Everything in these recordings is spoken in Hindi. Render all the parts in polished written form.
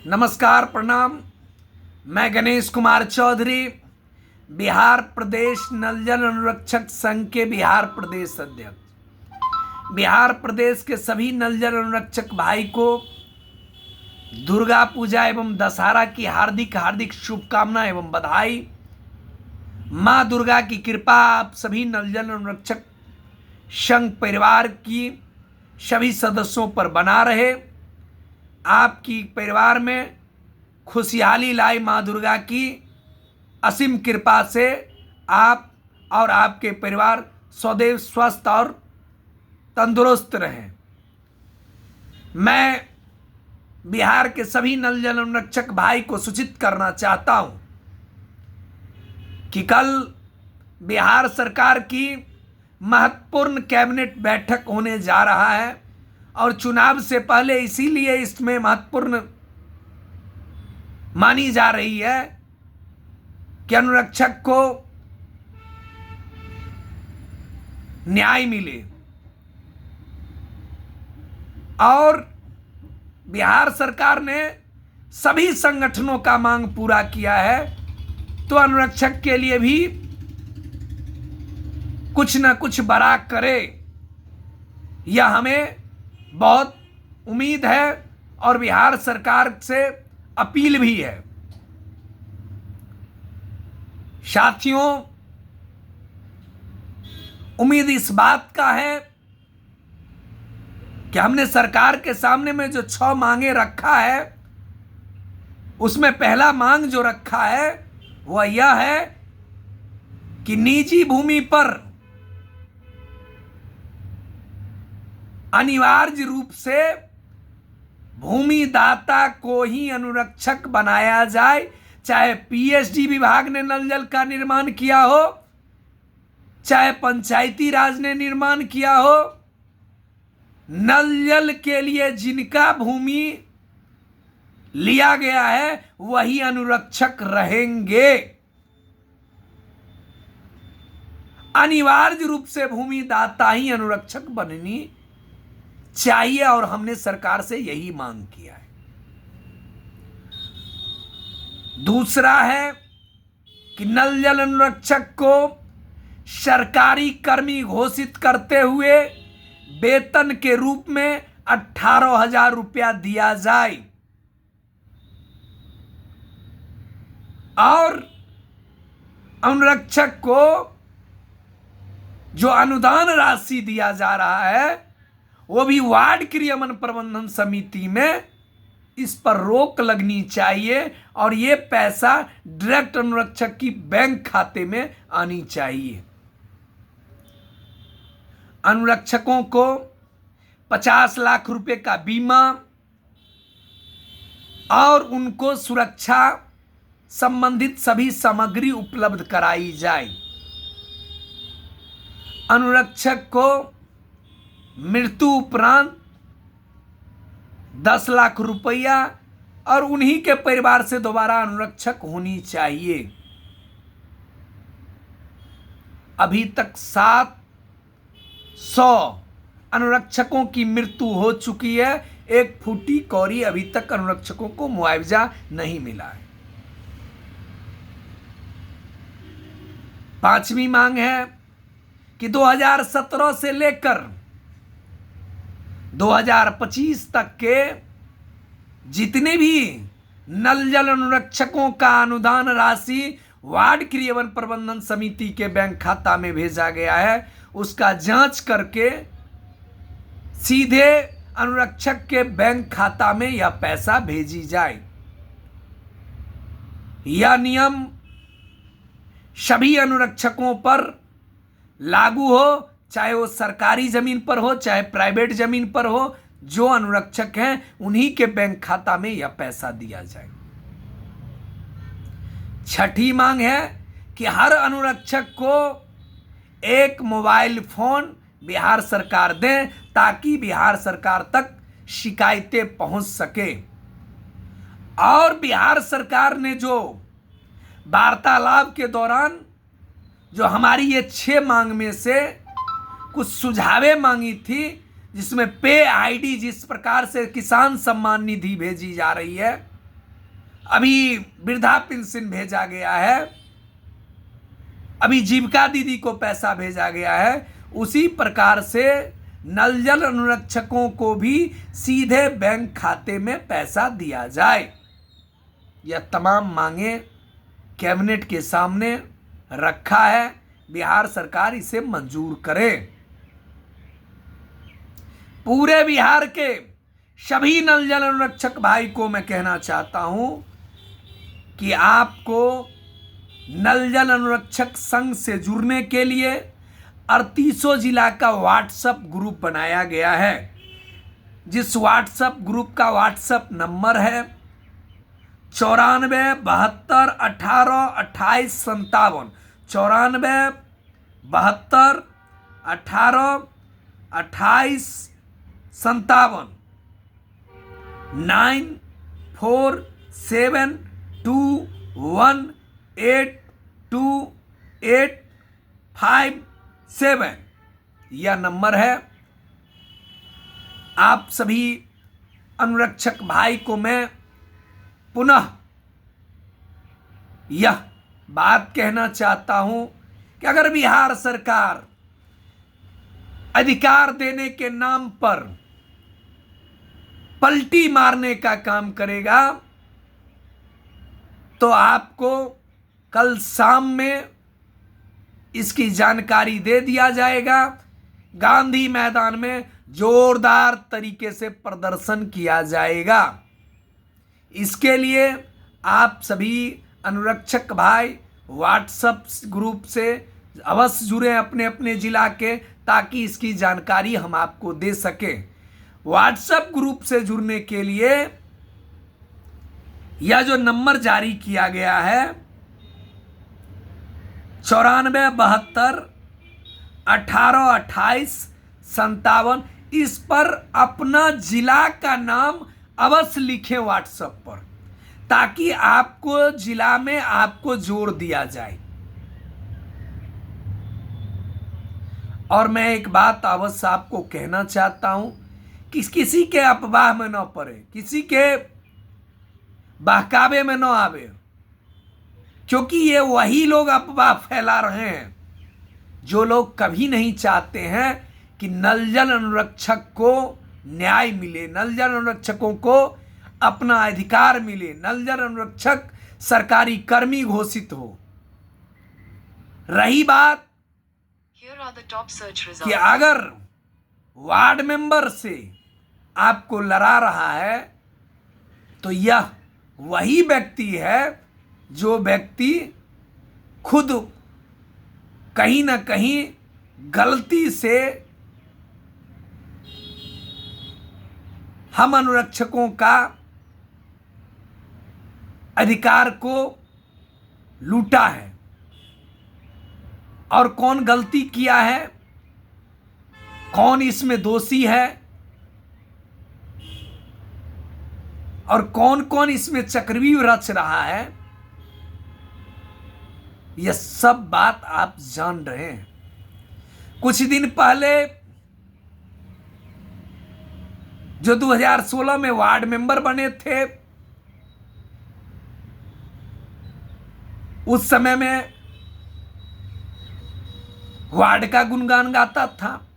नमस्कार, प्रणाम। मैं गणेश कुमार चौधरी, बिहार प्रदेश नल जल अनुरक्षक संघ के बिहार प्रदेश अध्यक्ष। बिहार प्रदेश के सभी नल जल अनुरक्षक भाई को दुर्गा पूजा एवं दशहरा की हार्दिक हार्दिक शुभकामनाएं एवं बधाई। माँ दुर्गा की कृपा आप सभी नल जल अनुरक्षक संघ परिवार की सभी सदस्यों पर बना रहे। आपकी परिवार में खुशहाली लाई माँ दुर्गा की असीम कृपा से आप और आपके परिवार सदैव स्वस्थ और तंदुरुस्त रहें। मैं बिहार के सभी नल जल अनुरक्षक भाई को सूचित करना चाहता हूं कि कल बिहार सरकार की महत्वपूर्ण कैबिनेट बैठक होने जा रहा है और चुनाव से पहले इसीलिए इसमें महत्वपूर्ण मानी जा रही है कि अनुरक्षक को न्याय मिले। और बिहार सरकार ने सभी संगठनों का मांग पूरा किया है, तो अनुरक्षक के लिए भी कुछ न कुछ बड़ा करे, यह हमें बहुत उम्मीद है और बिहार सरकार से अपील भी है। साथियों, उम्मीद इस बात का है कि हमने सरकार के सामने में जो 6 मांगे रखा है, उसमें पहला मांग जो रखा है वह यह है कि निजी भूमि पर अनिवार्य रूप से भूमि दाता को ही अनुरक्षक बनाया जाए। चाहे पीएचडी विभाग ने नल जल का निर्माण किया हो, चाहे पंचायती राज ने निर्माण किया हो, नल जल के लिए जिनका भूमि लिया गया है वही अनुरक्षक रहेंगे। अनिवार्य रूप से भूमि दाता ही अनुरक्षक बननी चाहिए और हमने सरकार से यही मांग किया है। दूसरा है कि नल जल अनुरक्षक को सरकारी कर्मी घोषित करते हुए वेतन के रूप में 18,000 रुपया दिया जाए और अनुरक्षक को जो अनुदान राशि दिया जा रहा है वो भी वार्ड क्रियान्वयन प्रबंधन समिति में इस पर रोक लगनी चाहिए और ये पैसा डायरेक्ट अनुरक्षक की बैंक खाते में आनी चाहिए। अनुरक्षकों को 50 लाख रुपए का बीमा और उनको सुरक्षा संबंधित सभी सामग्री उपलब्ध कराई जाए। अनुरक्षक को मृत्यु उपरांत 10 लाख रुपया और उन्हीं के परिवार से दोबारा अनुरक्षक होनी चाहिए। अभी तक 700 अनुरक्षकों की मृत्यु हो चुकी है। 1 फूटी कौड़ी अभी तक अनुरक्षकों को मुआवजा नहीं मिला है। 5वीं मांग है कि 2017 से लेकर 2025 तक के जितने भी नल जल अनुरक्षकों का अनुदान राशि वार्ड क्रियान्वयन प्रबंधन समिति के बैंक खाता में भेजा गया है, उसका जांच करके सीधे अनुरक्षक के बैंक खाता में यह पैसा भेजी जाए। यह नियम सभी अनुरक्षकों पर लागू हो, चाहे वो सरकारी जमीन पर हो चाहे प्राइवेट जमीन पर हो। जो अनुरक्षक हैं उन्हीं के बैंक खाता में यह पैसा दिया जाए। 6ठी मांग है कि हर अनुरक्षक को एक मोबाइल फोन बिहार सरकार दे ताकि बिहार सरकार तक शिकायतें पहुंच सके। और बिहार सरकार ने जो वार्तालाप के दौरान जो हमारी ये 6 मांग में से कुछ सुझावें मांगी थी, जिसमें पे आईडी जिस प्रकार से किसान सम्मान निधि भेजी जा रही है, अभी वृद्धा पेंशन भेजा गया है, अभी जीविका दीदी को पैसा भेजा गया है, उसी प्रकार से नल जल अनुरक्षकों को भी सीधे बैंक खाते में पैसा दिया जाए। यह तमाम मांगे कैबिनेट के सामने रखा है, बिहार सरकार इसे मंजूर करे। पूरे बिहार के सभी नल जल अनुरक्षक भाई को मैं कहना चाहता हूं कि आपको नल जल अनुरक्षक संघ से जुड़ने के लिए 38 जिला का व्हाट्सएप ग्रुप बनाया गया है, जिस व्हाट्सएप ग्रुप का व्हाट्सएप नंबर है 94 72 18 28 57, 94 72 18 28 57, 9472182857 यह नंबर है। आप सभी अनुरक्षक भाई को मैं पुनः यह बात कहना चाहता हूं कि अगर बिहार सरकार अधिकार देने के नाम पर पलटी मारने का काम करेगा तो आपको कल शाम में इसकी जानकारी दे दिया जाएगा। गांधी मैदान में जोरदार तरीके से प्रदर्शन किया जाएगा। इसके लिए आप सभी अनुरक्षक भाई व्हाट्सएप ग्रुप से अवश्य जुड़े अपने अपने जिला के, ताकि इसकी जानकारी हम आपको दे सकें। व्हाट्सएप ग्रुप से जुड़ने के लिए यह जो नंबर जारी किया गया है 94 72 18 28 57, इस पर अपना जिला का नाम अवश्य लिखें व्हाट्सएप पर, ताकि आपको जिला में आपको जोड़ दिया जाए। और मैं एक बात अवश्य आपको कहना चाहता हूं कि किसी के अफवाह में न पड़े, किसी के बहकावे में न आवे, क्योंकि ये वही लोग अफवाह फैला रहे हैं जो लोग कभी नहीं चाहते हैं कि नल जल अनुरक्षक को न्याय मिले, नल जल अनुरक्षकों को अपना अधिकार मिले, नल जल अनुरक्षक सरकारी कर्मी घोषित हो। रही बात कि अगर वार्ड मेंबर से आपको लड़ा रहा है तो यह वही व्यक्ति है जो व्यक्ति खुद कहीं ना कहीं गलती से हम अनुरक्षकों का अधिकार को लूटा है। और कौन गलती किया है, कौन इसमें दोषी है और कौन कौन इसमें चक्रव्यूह रच रहा है, यह सब बात आप जान रहे हैं। कुछ दिन पहले जो 2016 में वार्ड मेंबर बने थे, उस समय में वार्ड का गुणगान गाता था।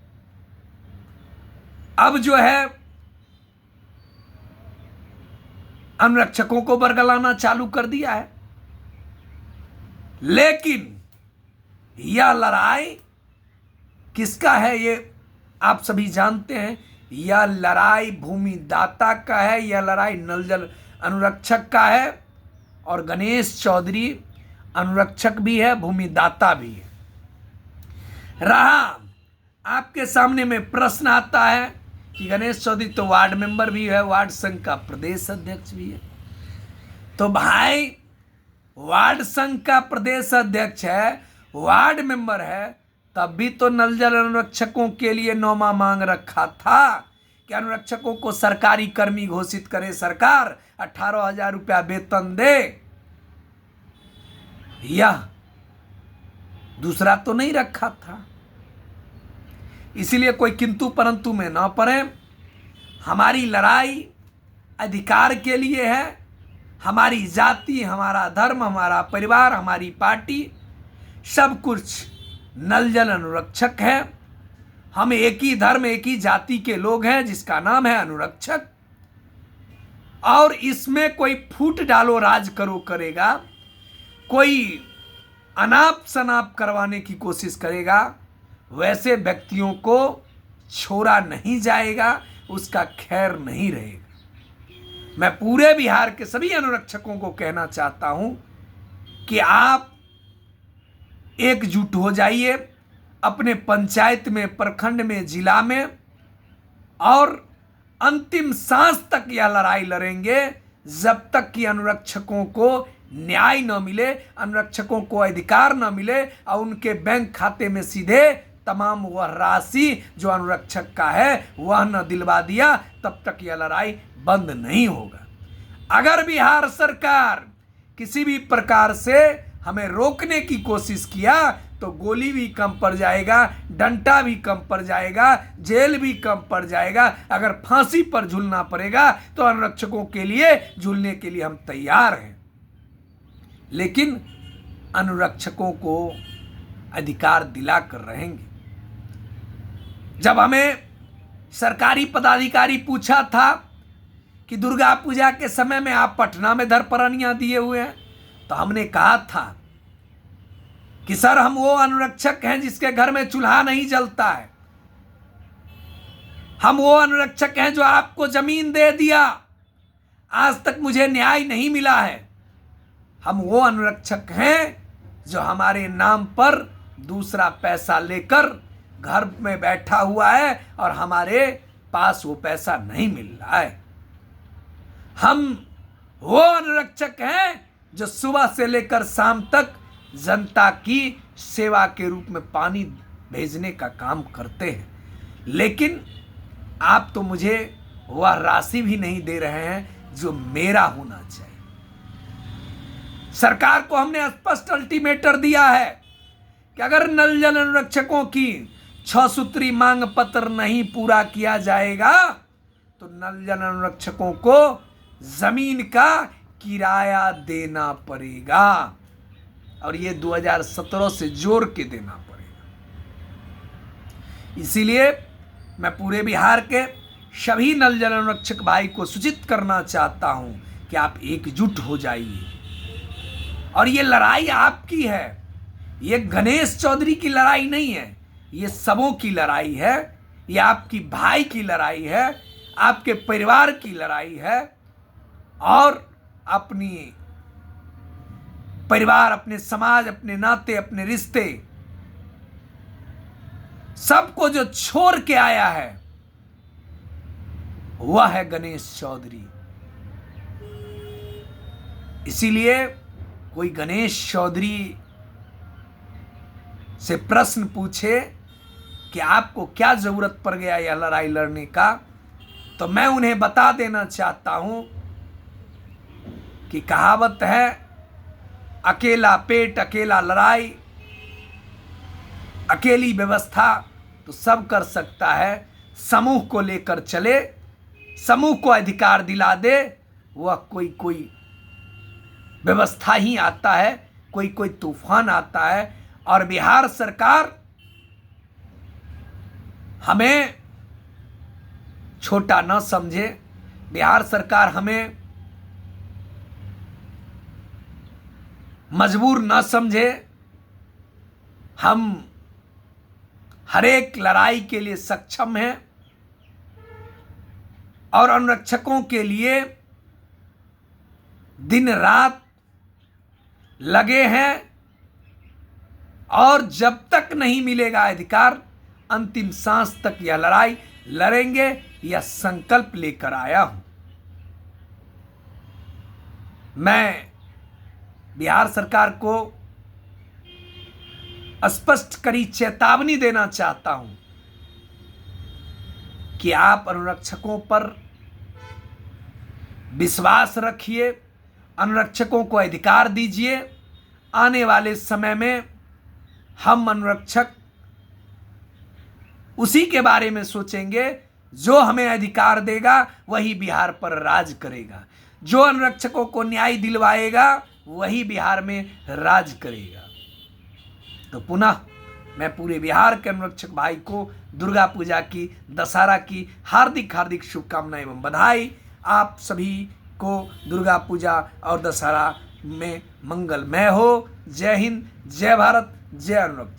अब जो है अनुरक्षकों को बरगलाना चालू कर दिया है। लेकिन यह लड़ाई किसका है ये आप सभी जानते हैं। यह लड़ाई भूमिदाता का है, यह लड़ाई नल जल अनुरक्षक का है। और गणेश चौधरी अनुरक्षक भी है, भूमिदाता भी है। रहा आपके सामने में प्रश्न आता है कि गणेश चौधरी तो वार्ड मेंबर भी है, वार्ड संघ का प्रदेश अध्यक्ष भी है। तो भाई वार्ड संघ का प्रदेश अध्यक्ष है, वार्ड मेंबर है, तब भी तो नल जल अनुरक्षकों के लिए नौमा मांग रखा था कि अनुरक्षकों को सरकारी कर्मी घोषित करे सरकार, 18,000 रुपया वेतन दे। यह दूसरा तो नहीं रखा था। इसीलिए कोई किंतु परंतु में ना पड़े। हमारी लड़ाई अधिकार के लिए है, हमारी जाति, हमारा धर्म, हमारा परिवार, हमारी पार्टी, सब कुछ नल जल अनुरक्षक है। हम एक ही धर्म, एक ही जाति के लोग हैं जिसका नाम है अनुरक्षक। और इसमें कोई फूट डालो राज करो करेगा, कोई अनाप शनाप करवाने की कोशिश करेगा, वैसे व्यक्तियों को छोड़ा नहीं जाएगा, उसका खैर नहीं रहेगा। मैं पूरे बिहार के सभी अनुरक्षकों को कहना चाहता हूं कि आप एकजुट हो जाइए, अपने पंचायत में, प्रखंड में, जिला में, और अंतिम सांस तक यह लड़ाई लड़ेंगे जब तक कि अनुरक्षकों को न्याय न मिले, अनुरक्षकों को अधिकार न मिले और उनके बैंक खाते में सीधे तमाम वह राशि जो अनुरक्षक का है वह न दिलवा दिया, तब तक यह लड़ाई बंद नहीं होगा। अगर बिहार सरकार किसी भी प्रकार से हमें रोकने की कोशिश किया तो गोली भी कम पड़ जाएगा, डंडा भी कम पड़ जाएगा, जेल भी कम पड़ जाएगा। अगर फांसी पर झूलना पड़ेगा तो अनुरक्षकों के लिए झूलने के लिए हम तैयार हैं, लेकिन अनुरक्षकों को अधिकार दिलाकर रहेंगे। जब हमें सरकारी पदाधिकारी पूछा था कि दुर्गा पूजा के समय में आप पटना में धरपरनियां दिए हुए हैं, तो हमने कहा था कि सर हम वो अनुरक्षक हैं जिसके घर में चूल्हा नहीं जलता है, हम वो अनुरक्षक हैं जो आपको जमीन दे दिया, आज तक मुझे न्याय नहीं मिला है। हम वो अनुरक्षक हैं जो हमारे नाम पर दूसरा पैसा लेकर घर में बैठा हुआ है और हमारे पास वो पैसा नहीं मिल रहा है। हम वो अनुरक्षक हैं जो सुबह से लेकर शाम तक जनता की सेवा के रूप में पानी भेजने का काम करते हैं, लेकिन आप तो मुझे वह राशि भी नहीं दे रहे हैं जो मेरा होना चाहिए। सरकार को हमने स्पष्ट अल्टीमेटम दिया है कि अगर नल जल अनुरक्षकों की 6 सूत्री मांग पत्र नहीं पूरा किया जाएगा तो नल जल अनुरक्षकों को जमीन का किराया देना पड़ेगा, और ये 2017 से जोड़ के देना पड़ेगा। इसीलिए मैं पूरे बिहार के सभी नल जल अनुरक्षक भाई को सूचित करना चाहता हूं कि आप एकजुट हो जाइए, और ये लड़ाई आपकी है, ये गणेश चौधरी की लड़ाई नहीं है, ये सबों की लड़ाई है, ये आपकी भाई की लड़ाई है, आपके परिवार की लड़ाई है। और अपनी परिवार, अपने समाज, अपने नाते, अपने रिश्ते सबको जो छोड़ के आया है वह है गणेश चौधरी। इसीलिए कोई गणेश चौधरी से प्रश्न पूछे कि आपको क्या जरूरत पड़ गया यह लड़ाई लड़ने का, तो मैं उन्हें बता देना चाहता हूं कि कहावत है, अकेला पेट अकेला लड़ाई, अकेली व्यवस्था तो सब कर सकता है, समूह को लेकर चले, समूह को अधिकार दिला दे, वह कोई व्यवस्था ही आता है, कोई तूफान आता है। और बिहार सरकार हमें छोटा न समझे, बिहार सरकार हमें मजबूर न समझे। हम हर एक लड़ाई के लिए सक्षम हैं और अनुरक्षकों के लिए दिन रात लगे हैं, और जब तक नहीं मिलेगा अधिकार अंतिम सांस तक यह लड़ाई लड़ेंगे, यह संकल्प लेकर आया हूं। मैं बिहार सरकार को स्पष्ट कड़ी चेतावनी देना चाहता हूं कि आप अनुरक्षकों पर विश्वास रखिए, अनुरक्षकों को अधिकार दीजिए। आने वाले समय में हम अनुरक्षक उसी के बारे में सोचेंगे जो हमें अधिकार देगा, वही बिहार पर राज करेगा। जो अनुरक्षकों को न्याय दिलवाएगा वही बिहार में राज करेगा। तो पुनः मैं पूरे बिहार के अनुरक्षक भाई को दुर्गा पूजा की, दशहरा की हार्दिक हार्दिक शुभकामनाएं एवं बधाई। आप सभी को दुर्गा पूजा और दशहरा में मंगलमय हो। जय हिंद, जय भारत, जय अनुरक्षक।